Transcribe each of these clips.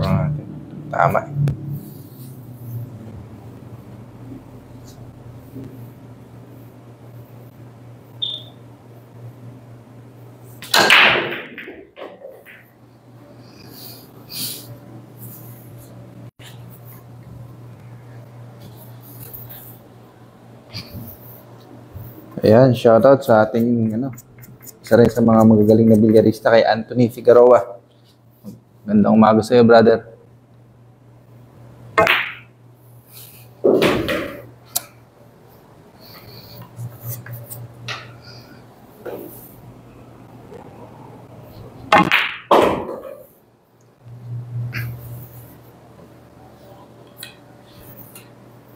transfer natin. Tama. Ayan, shoutout sa ating isa rin sa mga magagaling na bilyarista kay Anthony Figueroa. Gandang umaga sa iyo, brother.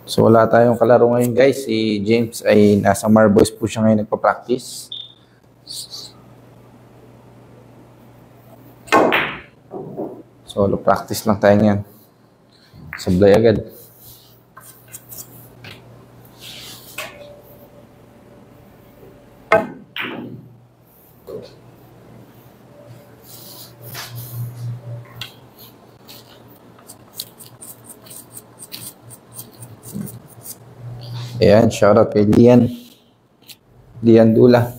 So wala tayong kalaro ngayon, guys. Si James ay nasa Marboys po siya ngayon nagpa-practice. Solo practice lang tayo ngayon. Sablay agad. Ayan, shoutout kay Lian Dula.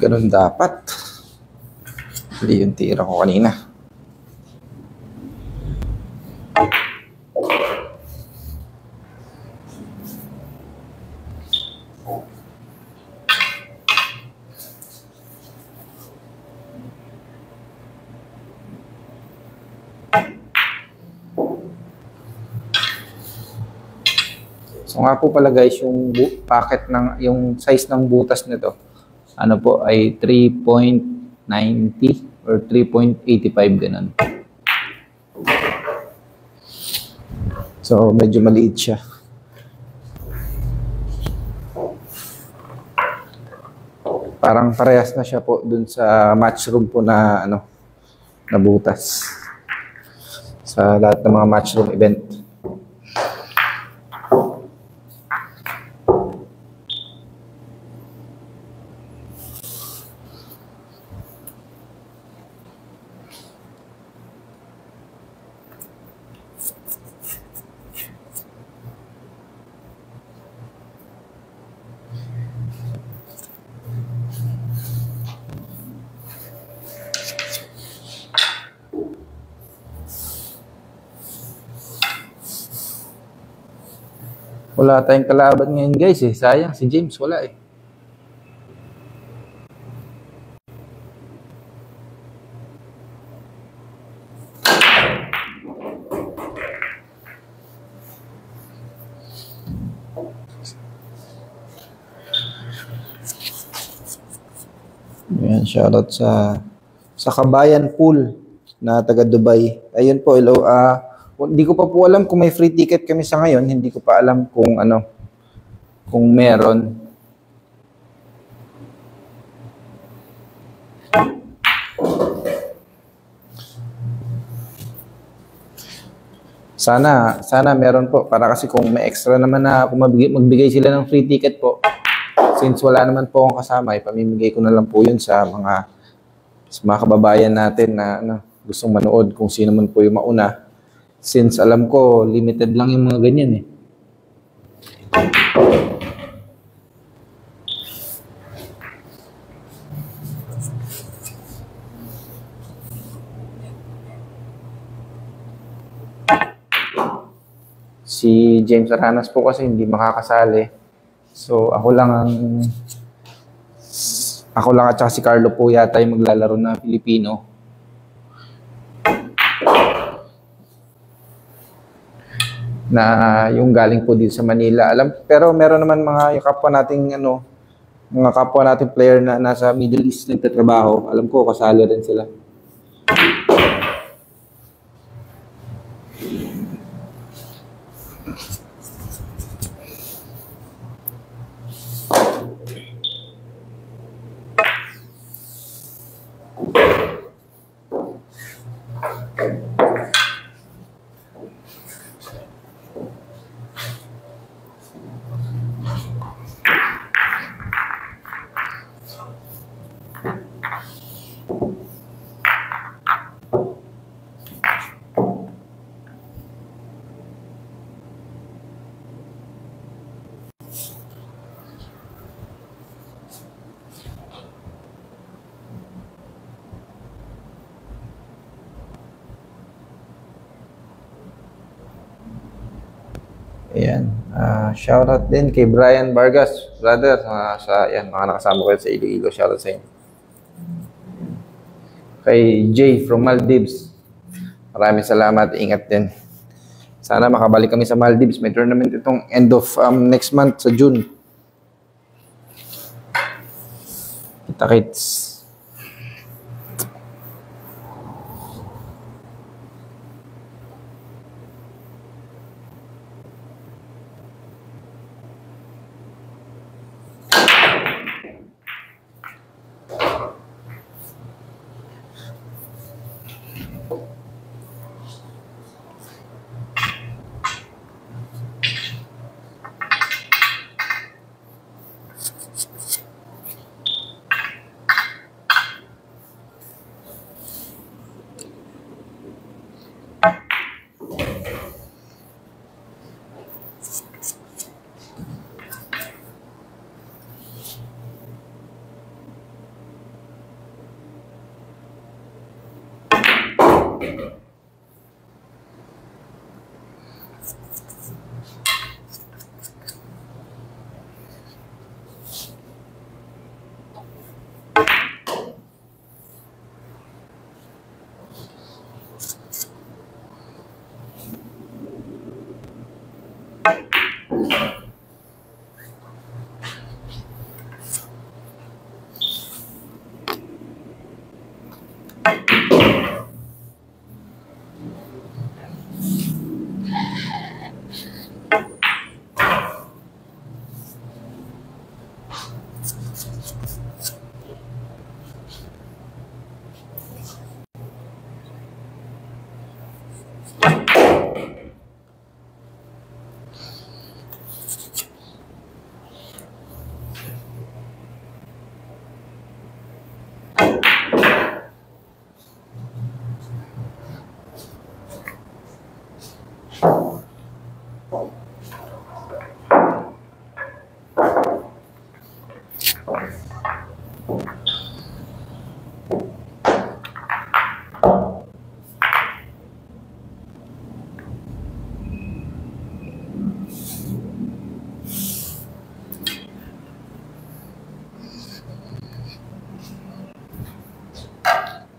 Ganun dapat. Hindi yung tira ko kanina. So nga po pala guys, yung packet ng yung size ng butas nito ano po ay 3.90 or 3.85 ganun. So medyo maliit siya. Parang parehas na siya po dun sa match room po na na butas. Sa lahat ng mga match room event. Wala tayong kalaban ngayon guys eh. Sayang si James wala eh. Ayan, shoutout sa Kabayan Pool na taga Dubai. Ayun po, hello. Hindi ko pa po alam kung may free ticket kami sa ngayon. Hindi ko pa alam kung kung meron. Sana meron po para kasi kung may extra naman na kung magbigay sila ng free ticket po. Since wala naman po akong kasama, ipamimigay ko na lang po 'yun sa mga kababayan natin na gustong manood kung sino man po yung mauna. Since alam ko, limited lang yung mga ganyan eh. Si James Aranas po kasi hindi makakasali. So, ako lang ang Ako lang at saka si Carlo po yata yung maglalaro na Filipino. Na yung galing po dito sa Manila. Pero meron naman mga mga kapwa nating player na nasa Middle East nagtatrabaho. Alam ko, kasali rin sila. Ayan. Shoutout din kay Brian Vargas, brother, mga nakasama ko sa Iloilo. Shoutout sa inyo. Kay Jay from Maldives. Maraming salamat. Ingat din. Sana makabalik kami sa Maldives. May tournament itong end of next month sa June. Kita-kits.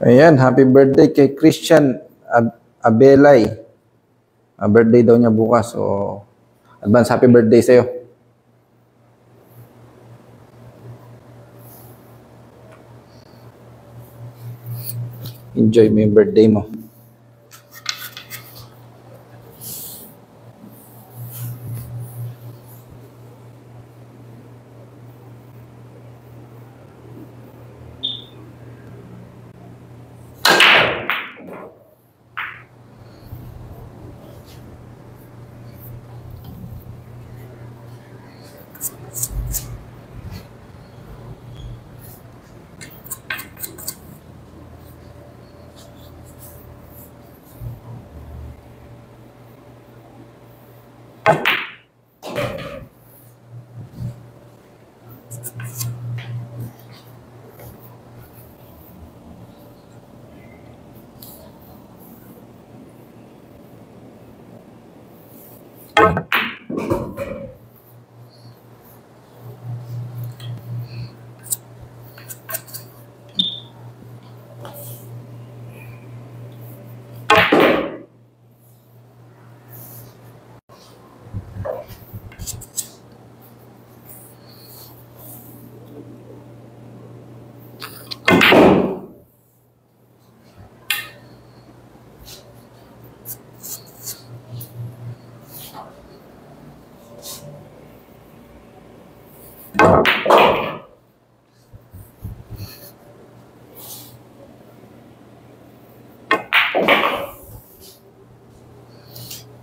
Ayan, happy birthday kay Christian Abelay. Birthday daw niya bukas. So, advance happy birthday sa'yo. Enjoy mo yung birthday mo.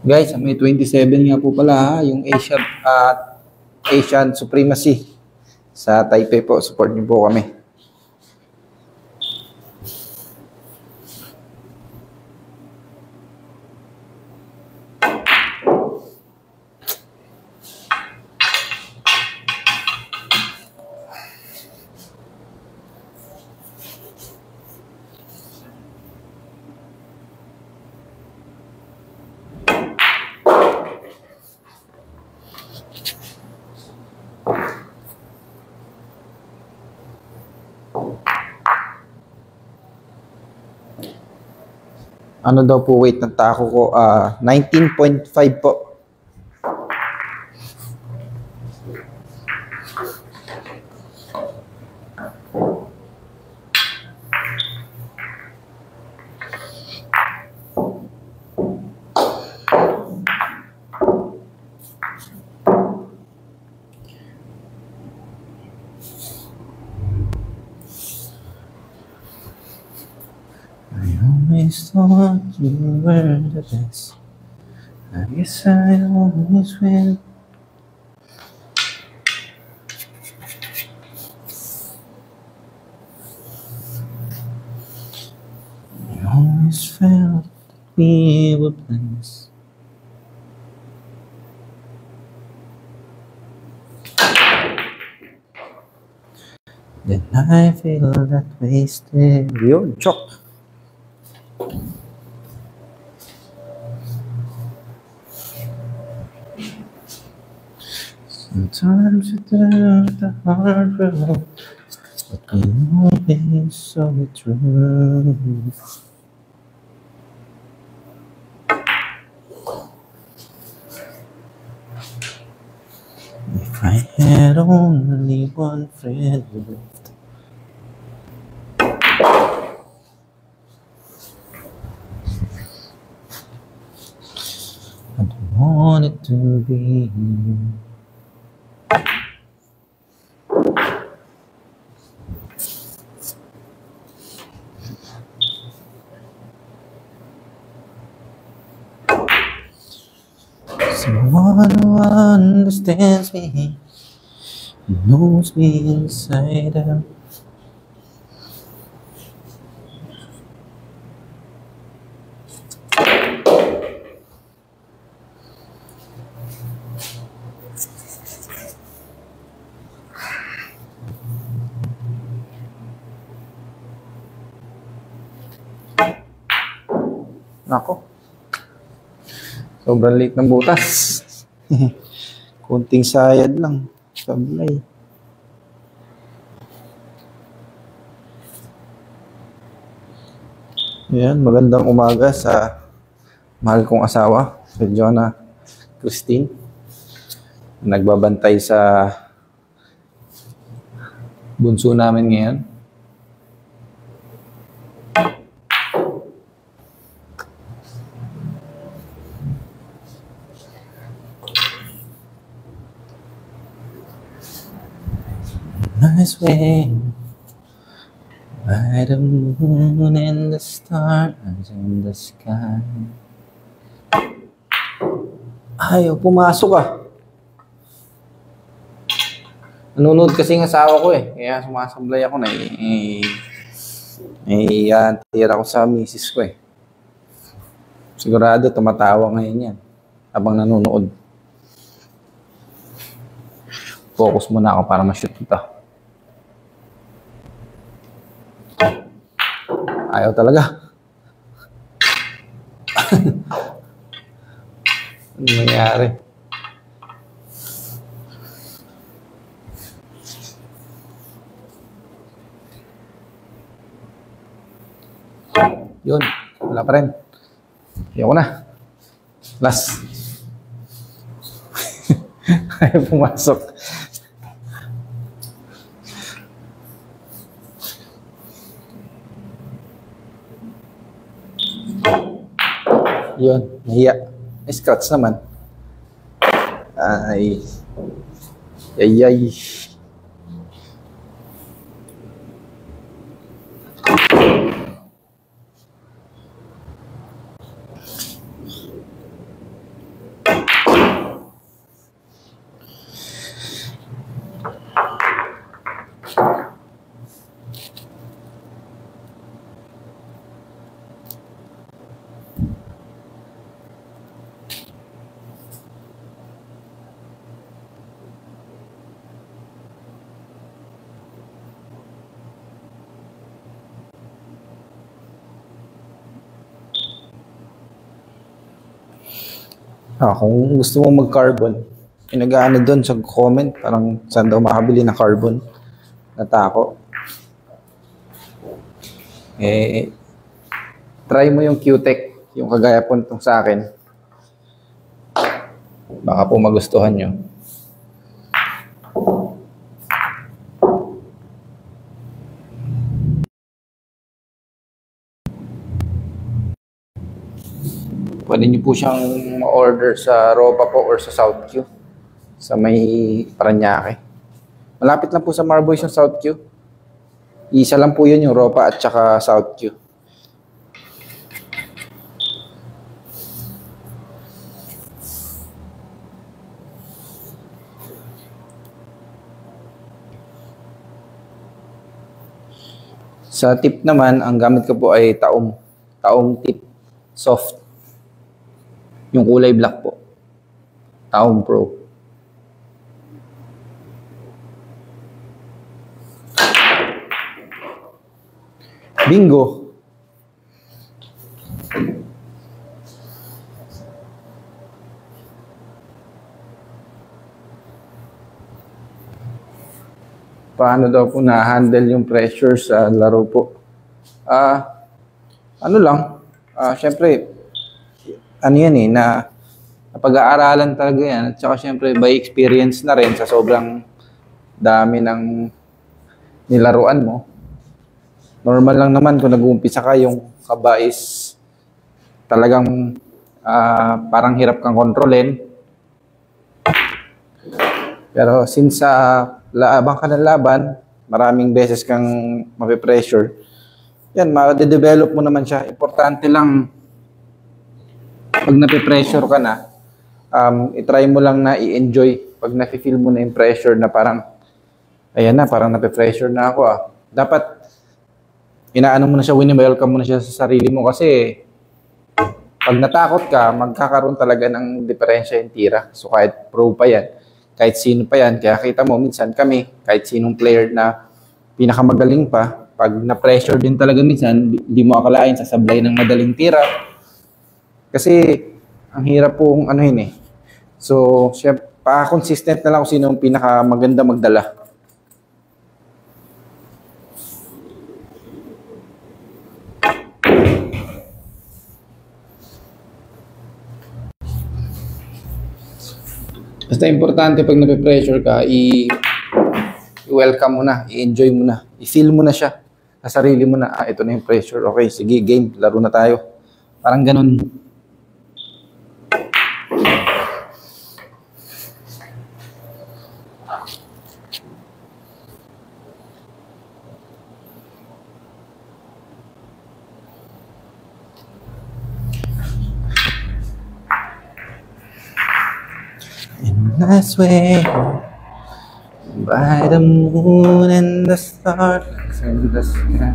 Guys, may 27 nga po pala ha, yung Asian Supremacy sa Taipei po. Support niyo po kami. Ano daw po weight ng taco ko? 19.5 po. I thought you were the best. I guess I always will. I always felt that we were blessed. Then I feel that wasted. Yun, chok. Sometimes we turn the hard road, but we always saw it through. If I had only one friend left, I don't want it to be you. Someone who understands me, knows me inside out. Nako. Sobrang liit ng butas. Kunting sayad lang. Sablay. Ayan, magandang umaga sa mahal kong asawa, si Jonah Christine. Nagbabantay sa bunso namin ngayon. Nice way by the moon and the stars in the sky. Ayaw, pumasok ah. Nanonood kasi ng asawa ko eh. Kaya sumasablay ako na tira ko sa misis ko eh. Sigurado tumatawa ngayon yan habang nanonood. Focus muna ako para ma-shoot ito. Ayaw talaga. Ano nangyari? Yun. Wala pa rin. Ayaw ko na. Last. Ayaw pumasok. Yun, nahiya. May scratch naman. Ay. Ay. Kung gusto mo mag-carbon, pinag-ano doon sa comment, parang saan daw makabili ng carbon na tako. Try mo yung Q-Tech, yung kagaya po nitong sa akin. Baka po magustuhan nyo. Pwede nyo po siyang ma-order sa Ropa po or sa South Q. Sa may Paranaque. Malapit lang po sa Marboys yung South Q. Isa lang po yun yung Ropa at saka South Q. Sa tip naman, ang gamit ko po ay taom. Taom tip. Soft. Yung kulay black po. Taom Pro. Bingo. Paano daw po na-handle yung pressure sa laro po? Syempre, napag-aaralan talaga yan. At saka syempre, by experience na rin sa sobrang dami ng nilaruan mo. Normal lang naman kung nag-uumpisa ka, yung kaba is talagang parang hirap kang kontrolin. Pero since laban ka ng laban, maraming beses kang mape-pressure, yan, ma-develop mo naman siya. Importante lang, pag nape-pressure ka na, itry mo lang na i-enjoy. Pag nafe-feel mo na yung pressure na parang, ayan na, parang nape-pressure na ako Dapat, inaano mo na siya, wini-welcome mo na siya sa sarili mo kasi pag natakot ka, magkakaroon talaga ng diferensya yung tira. So kahit pro pa yan, kahit sino pa yan, kaya kita mo minsan kami, kahit sinong player na pinakamagaling pa, pag na-pressure din talaga minsan, di mo akalain sasablay ng madaling tira. Kasi ang hirap pong So, pa-consistent na lang kung sino yung pinakamaganda magdala. Basta importante pag nape-pressure ka, i-welcome mo na, i-enjoy mo na, i-feel mo na siya sa sarili mo na, ito na yung pressure. Okay, sige, game, laro na tayo. Parang ganun. And I swear by the moon and the stars and the sky,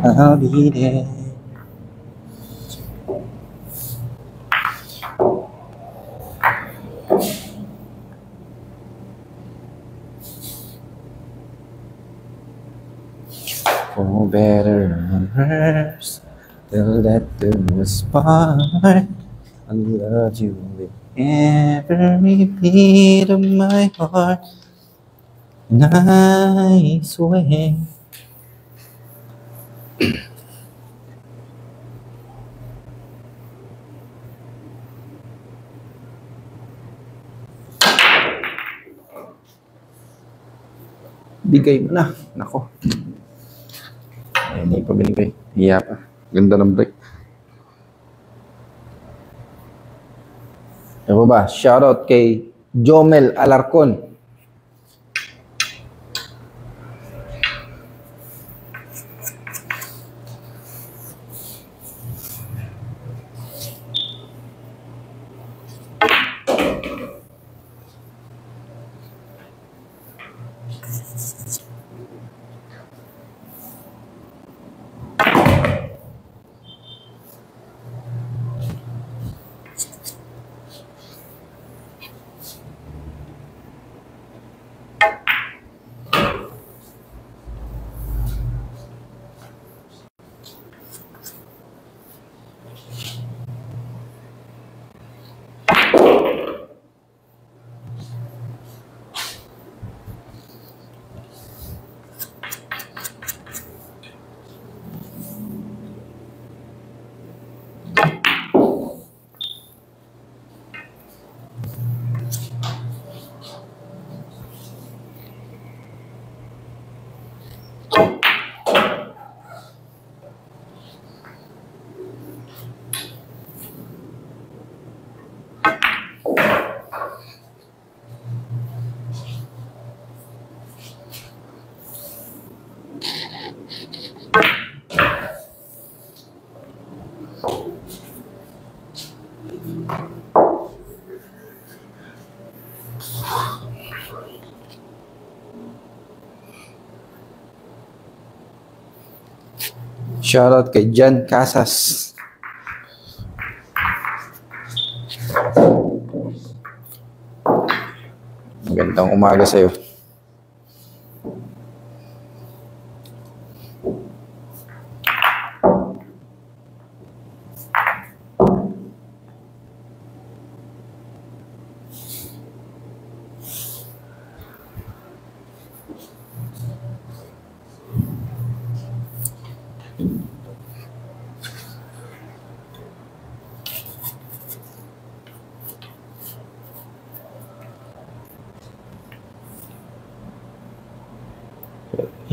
I'll be there. For better or worse, till that do us part. I love you with every beat of my heart, and I swear. Bigay mo na. Nako. Ay, hindi pa binigay. Hiya pa. Ganda ng break. Ano ba? Shoutout kay Jomel Alarcon. Shoutout kay Jan Casas. Magandang umaga sa'yo.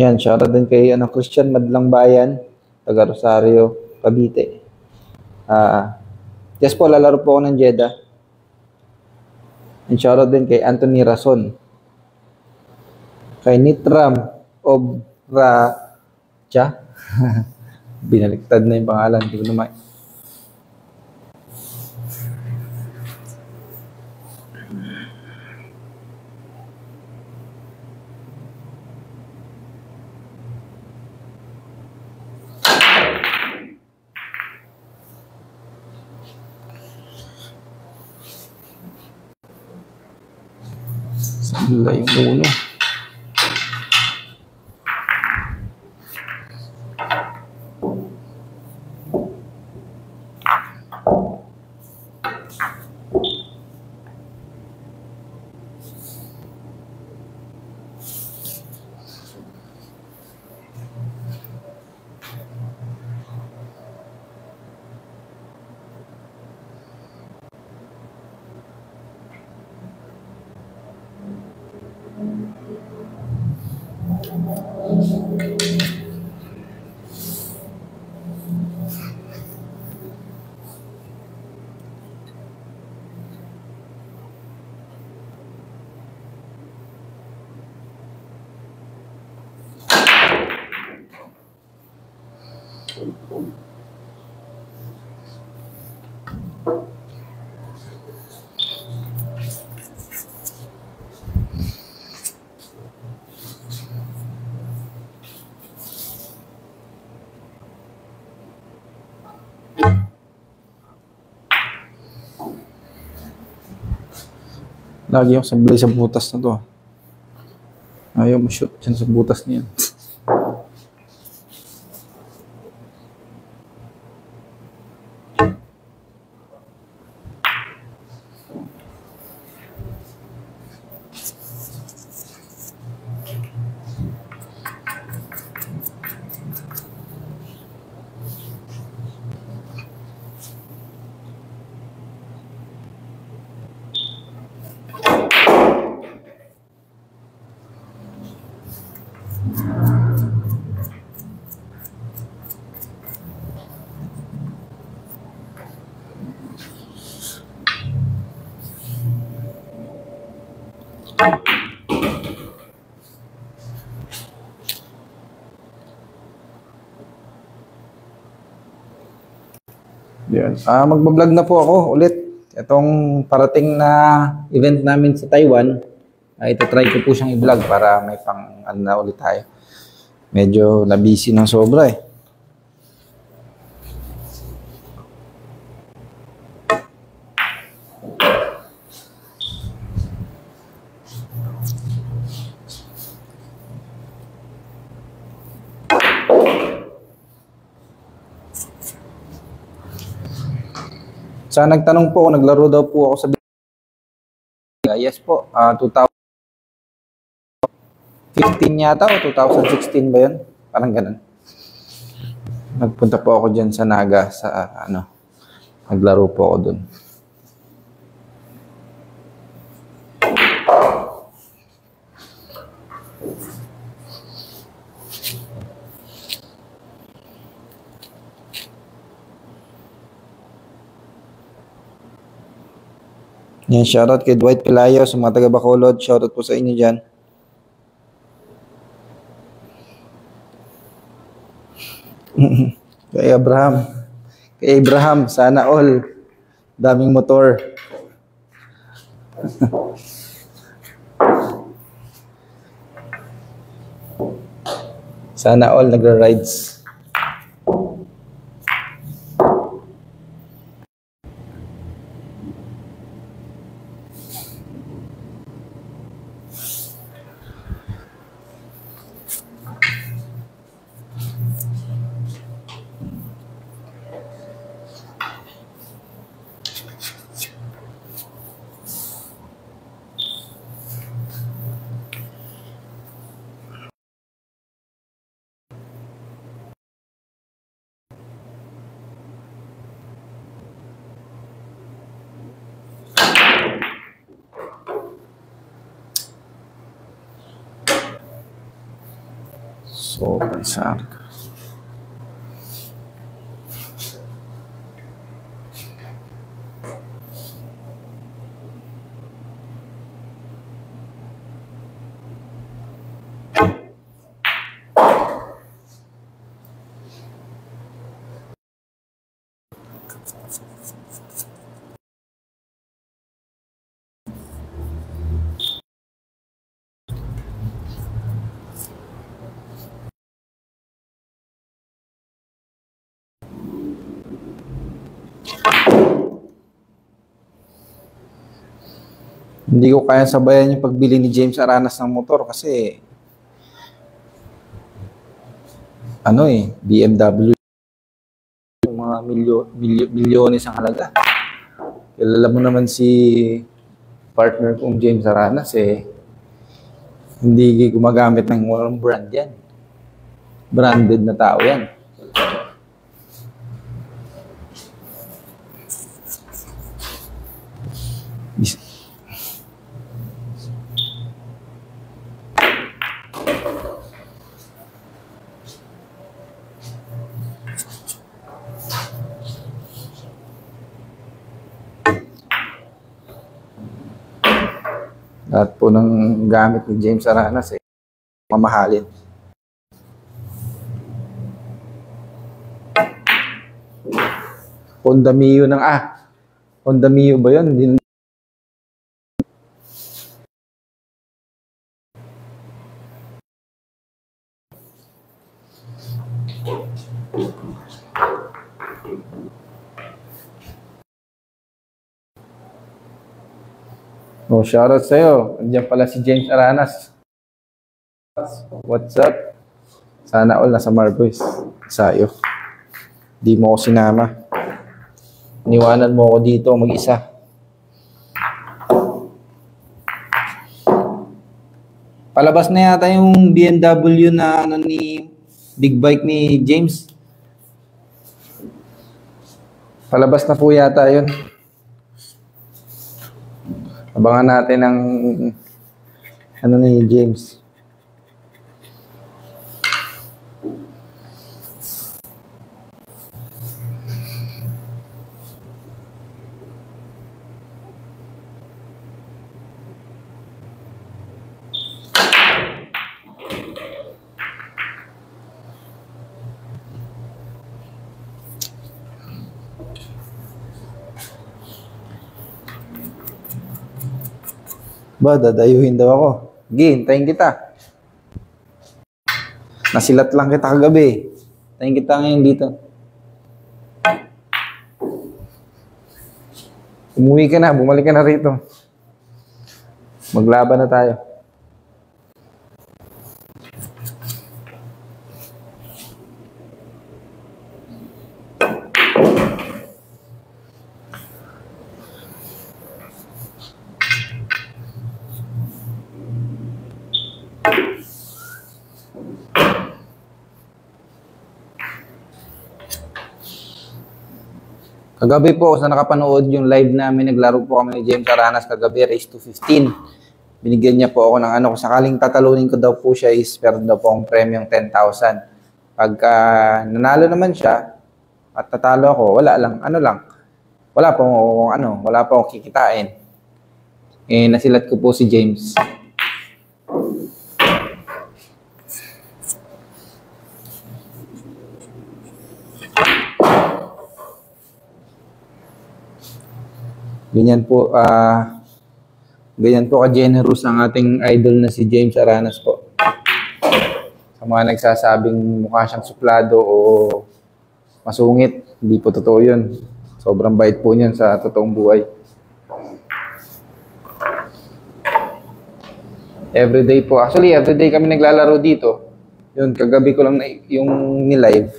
Yan, shoutout din kay Christian Madlang Bayan, taga Rosario, Cavite. Yes po, lalaro po ako ng Jeddah. And shoutout din kay Anthony Rason. Kay Nitram Obracha. Binaliktad na yung pangalan. Hindi ko naman. Sila yung ulo. Lagi ako sablay sa butas na to. Ayaw ma-shoot dyan sa butas niyan. Yan. Magbablog na po ako ulit. Itong parating na event namin sa Taiwan, itatry ko po siyang i-vlog para may pang na ulit tayo. Medyo na-busy ng sobra eh. Sa nagtanong po, naglaro daw po ako sa yes po, 2015 yata o 2016 ba yun? Parang ganun. Nagpunta po ako dyan sa Naga, sa naglaro po ako dun. Yan, shoutout kay Dwight Pelayo sa mga taga Bacolod. Shoutout po sa inyo dyan. Kay Abraham. Kay Abraham, sana all. Daming motor. Sana all nagra-rides. Sobrang sarap. Hindi ko kaya sabayan yung pagbili ni James Aranas ng motor kasi BMW yung mga milyones ang halaga. Kilala mo naman si partner kong James Aranas hindi gumagamit ng walang brand yan. Branded na tao yan. Lahat po ng gamit ni James Aranas mamahalin. Honda Mio Honda Mio ba yun? Oh, shoutout sa'yo. Andiyan pala si James Aranas. What's up? Sana all nasa Marboys. Sa'yo. Di mo ako sinama. Niwanan mo ako dito mag-isa. Palabas na yata yung BMW na ni big bike ni James. Palabas na po yata yun. Abangan natin ang ni James. Ba, dadayuhin daw ako. Sige, hintayin kita. Nasilat lang kita kagabi. Hintayin kita ngayon dito. Umuwi ka na, bumalik ka na rito. Maglaban na tayo. Kagabi po, sa nakapanood yung live namin, naglaro po kami ni James Aranas kagabi, race to 15. Binigyan niya po ako ng kung sakaling tatalunin ko daw po siya is meron daw po akong premium 10,000. Pagka nanalo naman siya at tatalo ako, wala po akong kikitain. Nasilat ko po si James. Ganyan po ka-generous ang ating idol na si James Aranas po. Sa mga nagsasabing mukha siyang suplado o masungit, hindi po totoo yun. Sobrang bait po niyan sa totoong buhay. Everyday po. Actually, everyday kami naglalaro dito. Yun, kagabi ko lang yung ni-live.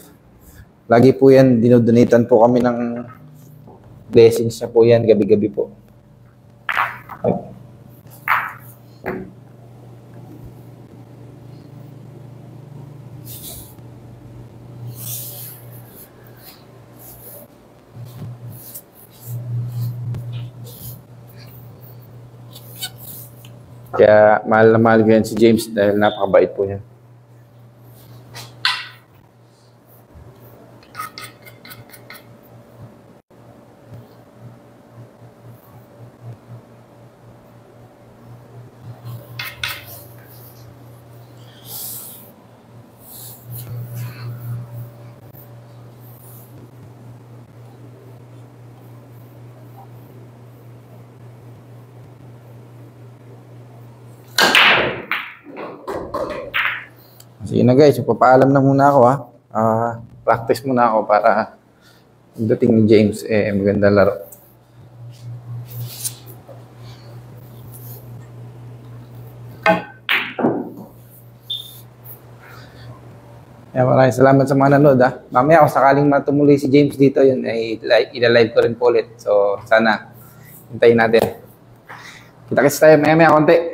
Lagi po yan, dinodonatan po kami ng blessings na po yan, gabi-gabi po. Okay. Kaya mahal na mahal ko yan si James dahil napakabait po niya. Sige na guys, papaalam na muna ako ha. Practice muna ako para pagdating ni James, maganda laro. Maraming salamat sa mga nanood ha. Mamaya kung sakaling matumuloy si James dito, yun ay ila-live ko rin po ulit. So sana hintayin natin. Kita-kits tayo maya-maya konti.